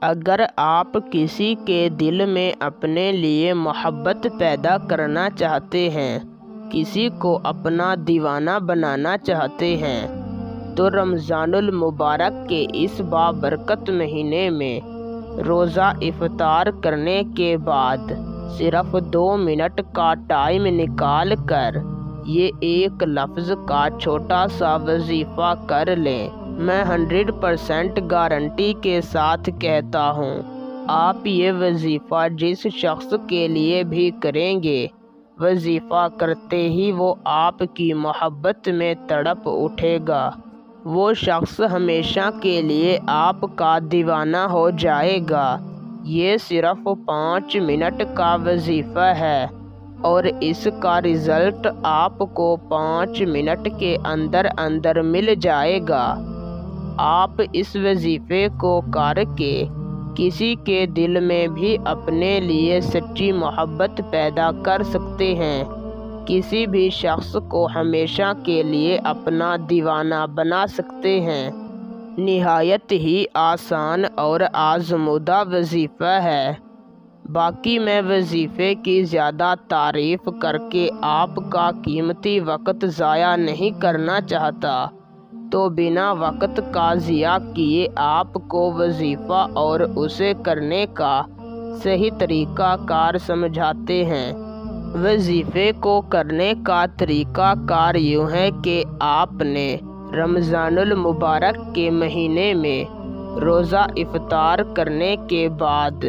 اگر آپ کسی کے دل میں اپنے لیے محبت پیدا کرنا چاہتے ہیں، کسی کو اپنا دیوانہ بنانا چاہتے ہیں، تو رمضان المبارک کے اس بابرکت مہینے میں روزہ افطار کرنے کے بعد صرف 2 منٹ کا ٹائم نکال کر یہ ایک لفظ کا چھوٹا سا وظیفہ کر لیں۔ میں 100% گارنٹی کے ساتھ کہتا ہوں، آپ یہ وظیفہ جس شخص کے لیے بھی کریں گے، وظیفہ کرتے ہی وہ آپ کی محبت میں تڑپ اٹھے گا۔ وہ شخص ہمیشہ کے لیے آپ کا دیوانہ ہو جائے گا۔ یہ صرف 5 منٹ کا وظیفہ ہے اور اس کا رزلٹ آپ کو 5 منٹ کے اندر اندر مل جائے گا۔ آپ اس وظیفے کو کر کے کسی کے دل میں بھی اپنے لیے سچی محبت پیدا کر سکتے ہیں، کسی بھی شخص کو ہمیشہ کے لیے اپنا دیوانہ بنا سکتے ہیں۔ نہایت ہی آسان اور آزمودہ وظیفہ ہے۔ باقی میں وظیفے کی زیادہ تعریف کر کے آپ کا قیمتی وقت ضائع نہیں کرنا چاہتا، تو بنا وقت کا ضیاع کیے آپ کو وظیفہ اور اسے کرنے کا صحیح طریقہ کار سمجھاتے ہیں۔ وظیفے کو کرنے کا طریقہ کار یوں ہے کہ آپ نے رمضان المبارک کے مہینے میں روزہ افطار کرنے کے بعد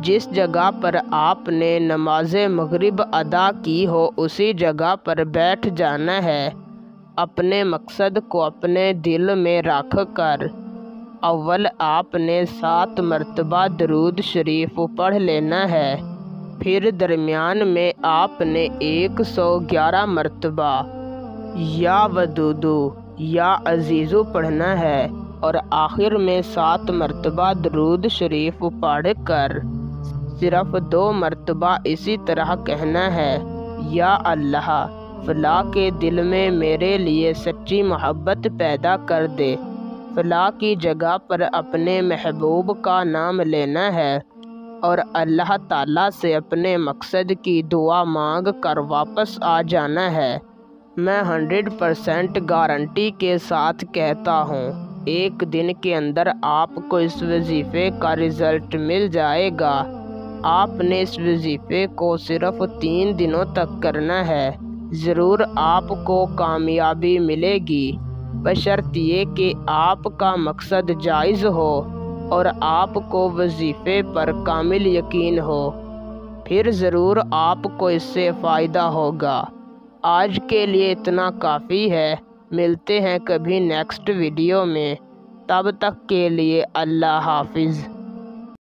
جس جگہ پر آپ نے نماز مغرب ادا کی ہو اسی جگہ پر بیٹھ جانا ہے۔ اپنے مقصد کو اپنے دل میں رکھ کر اول آپ نے 7 مرتبہ درود شریف پڑھ لینا ہے، پھر درمیان میں آپ نے 111 مرتبہ یا ودودو یا عزیزو پڑھنا ہے اور آخر میں 7 مرتبہ درود شریف پڑھ کر صرف 2 مرتبہ اسی طرح کہنا ہے، یا اللہ فلاں کے دل میں میرے لیے سچی محبت پیدا کر دے۔ فلاں کی جگہ پر اپنے محبوب کا نام لینا ہے اور اللہ تعالیٰ سے اپنے مقصد کی دعا مانگ کر واپس آ جانا ہے۔ میں 100% گارنٹی کے ساتھ کہتا ہوں، ایک دن کے اندر آپ کو اس وظیفے کا رزلٹ مل جائے گا۔ آپ نے اس وظیفے کو صرف 3 دنوں تک کرنا ہے، ضرور آپ کو کامیابی ملے گی، بشرط یہ کہ آپ کا مقصد جائز ہو اور آپ کو وظیفے پر کامل یقین ہو، پھر ضرور آپ کو اس سے فائدہ ہوگا۔ آج کے لیے اتنا کافی ہے، ملتے ہیں کبھی نیکسٹ ویڈیو میں، تب تک کے لیے اللہ حافظ۔